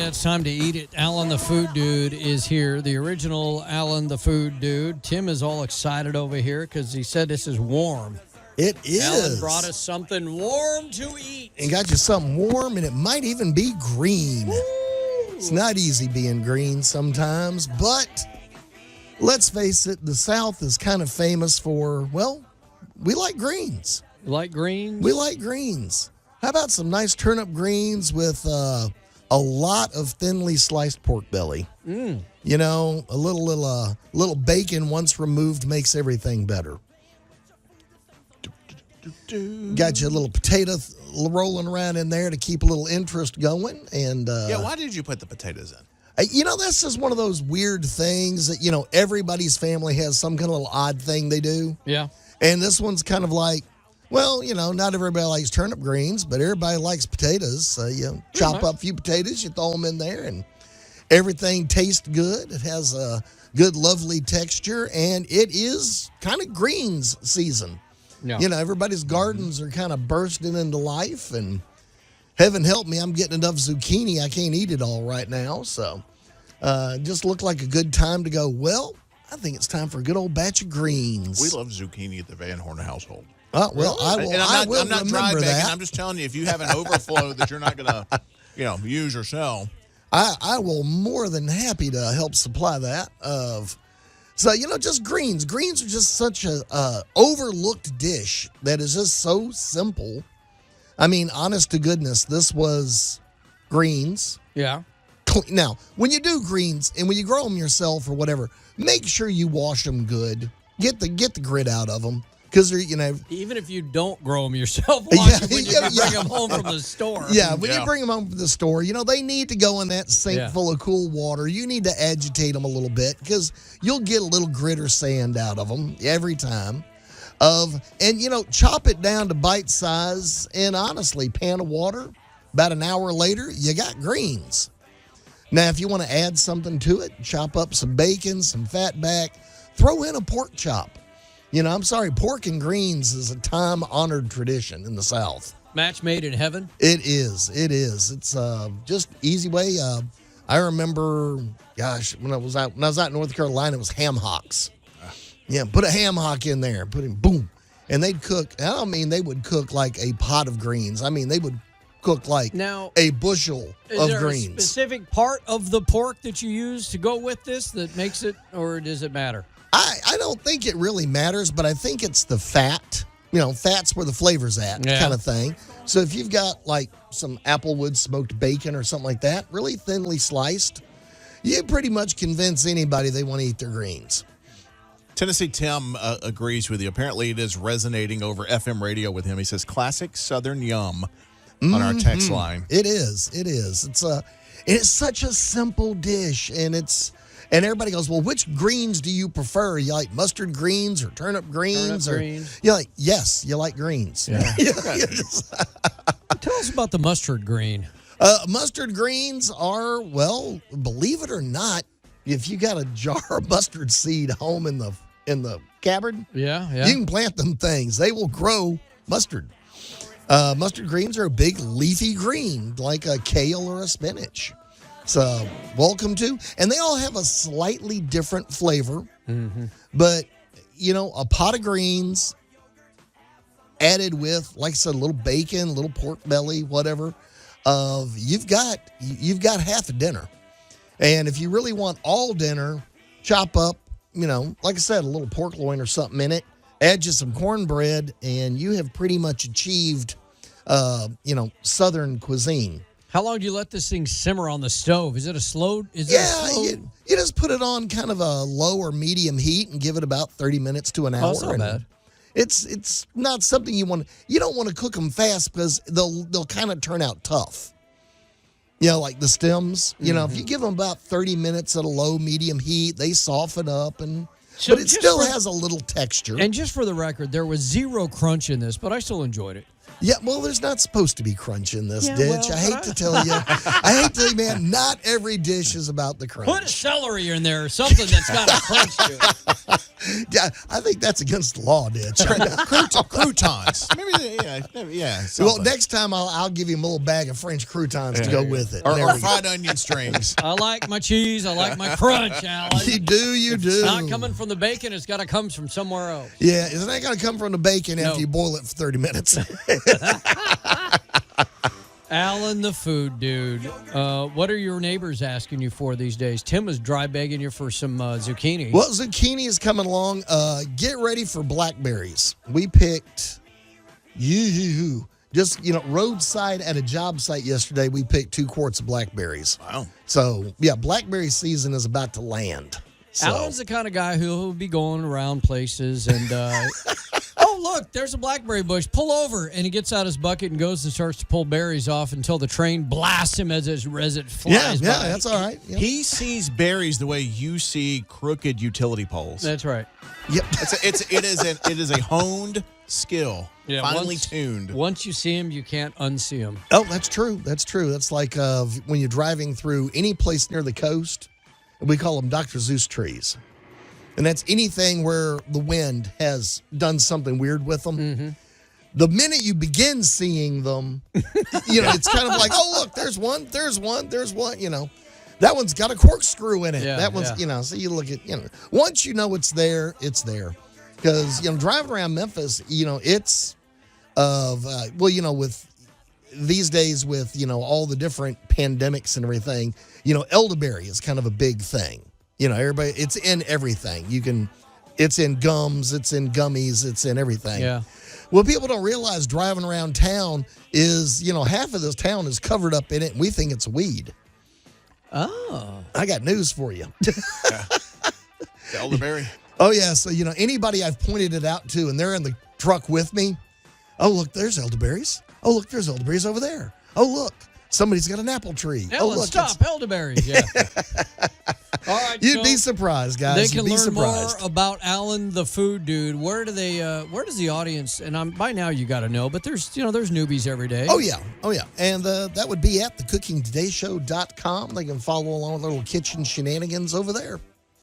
it's time to eat it. Allan the Food Dude is here, the original Allan the Food Dude. Tim is all excited over here because he said this is warm. It is. Allan brought us something warm to eat. And got you something warm, and it might even be green. Woo! It's not easy being green sometimes, but let's face it, the South is kind of famous for, well, we like greens. You like greens? We like greens. How about some nice turnip greens with a lot of thinly sliced pork belly? You know, a little bacon once removed makes everything better. Got you a little potato rolling around in there to keep a little interest going. And why did you put the potatoes in? You know, that's just one of those weird things that, you know, everybody's family has some kind of little odd thing they do. Yeah. And this one's kind of like, well, you know, not everybody likes turnip greens, but everybody likes potatoes. So, you know, chop up a few potatoes, you throw them in there, and everything tastes good. It has a good, lovely texture, and it is kind of greens season. Yeah. You know, everybody's gardens are kind of bursting into life, and heaven help me, I'm getting enough zucchini. I can't eat it all right now. So just looked like a good time to go, well, I think it's time for a good old batch of greens. We love zucchini at the Van Horn household. Oh, well, really? I'm not dry remember begging. that. I'm just telling you, if you have an overflow that you're not going to, use or sell. I will more than happy to help supply that. So, you know, just greens. Greens are just such a overlooked dish that is just so simple. I mean, honest to goodness, this was greens. Yeah. Now, when you do greens and when you grow them yourself or whatever, make sure you wash them good. Get the grit out of them. Because, you know, even if you don't grow them yourself, wash them when you bring them home from the store. Yeah, when you bring them home from the store, you know, they need to go in that sink full of cool water. You need to agitate them a little bit because you'll get a little grit or sand out of them every time. And, you know, chop it down to bite size and honestly, pan of water. About an hour later, you got greens. Now, if you want to add something to it, chop up some bacon, some fat back, throw in a pork chop. You know, I'm sorry, pork and greens is a time-honored tradition in the South. Match made in heaven? It is. It's just easy way. I remember, gosh, when I was out in North Carolina, it was ham hocks. Yeah, put a ham hock in there, put in, boom. And they'd cook, I don't mean they would cook like a pot of greens. I mean, they would cook like a bushel of greens. Is there a specific part of the pork that you use to go with this that makes it, or does it matter? I don't think it really matters, but I think it's the fat. You know, fat's where the flavor's at, kind of thing. So if you've got like some Applewood smoked bacon or something like that, really thinly sliced, you pretty much convince anybody they want to eat their greens. Tennessee Tim agrees with you. Apparently it is resonating over FM radio with him. He says, classic Southern yum on our text line. It is. It's such a simple dish, and everybody goes, well, which greens do you prefer? You like mustard greens or turnip greens? You're like, yes, you like greens. Yeah. Tell us about the mustard green. Mustard greens are, well, believe it or not, if you got a jar of mustard seed home in the cupboard, you can plant them things. They will grow mustard. Mustard greens are a big leafy green, like a kale or a spinach. So, welcome to, and they all have a slightly different flavor, but, you know, a pot of greens added with, like I said, a little bacon, a little pork belly, whatever, you've got half a dinner. And if you really want all dinner, chop up, you know, like I said, a little pork loin or something in it, add you some cornbread, and you have pretty much achieved, Southern cuisine. How long do you let this thing simmer on the stove? Is it a slow? You just put it on kind of a low or medium heat and give it about 30 minutes to an hour. Oh, that's not bad. It's not something you don't want to cook them fast because they'll kind of turn out tough. You know, like the stems. You know, if you give them about 30 minutes at a low medium heat, they soften up but it still has a little texture. And just for the record, there was zero crunch in this, but I still enjoyed it. Yeah, well, there's not supposed to be crunch in this dish. I hate to tell you, man, not every dish is about the crunch. Put a celery in there or something that's got a crunch to it. Yeah, I think that's against the law, Ditch. Croutons. Maybe, yeah. Well, next time I'll give him a little bag of French croutons to go with it. Or fried onion strings. I like my cheese. I like my crunch, Alan. You do. It's not coming from the bacon. It's got to come from somewhere else. Yeah, it's not going to come from the bacon after you boil it for 30 minutes. Alan, the food dude. What are your neighbors asking you for these days? Tim was dry begging you for some zucchini. Well, zucchini is coming along. Get ready for blackberries. We picked just roadside at a job site yesterday. We picked 2 quarts of blackberries. Wow. So yeah, blackberry season is about to land. So. Alan's the kind of guy who'll be going around places and, oh, look, there's a blackberry bush. Pull over. And he gets out his bucket and goes and starts to pull berries off until the train blasts him as it flies by. Yeah, that's all right. Yep. He sees berries the way you see crooked utility poles. That's right. Yep. It is a honed skill, finely tuned. Once you see him, you can't unsee him. Oh, that's true. That's like when you're driving through any place near the coast. We call them Dr. Zeus trees. And that's anything where the wind has done something weird with them. Mm-hmm. The minute you begin seeing them, it's kind of like, oh, look, there's one. That one's got a corkscrew in it. Yeah, that one's, so you look at, once you know it's there, it's there. Because, driving around Memphis, it's with these days with, all the different pandemics and everything, elderberry is kind of a big thing. Everybody, it's in everything. It's in gums, it's in gummies, it's in everything. Yeah. What people don't realize driving around town is, half of this town is covered up in it, and we think it's weed. Oh. I got news for you. The elderberry. Oh, yeah. So, anybody I've pointed it out to, and they're in the truck with me. Oh, look, there's elderberries. Oh, look, there's elderberries over there. Oh, look, somebody's got an apple tree. Ellen, look, stop, elderberries. Yeah. All right, You'd be surprised, guys. They can You'd be learn surprised. more about Alan, the food dude. Where does the audience? And by now you got to know, but there's newbies every day. Oh yeah, and that would be at thecookingtodayshow.com. They can follow along with little kitchen shenanigans over there.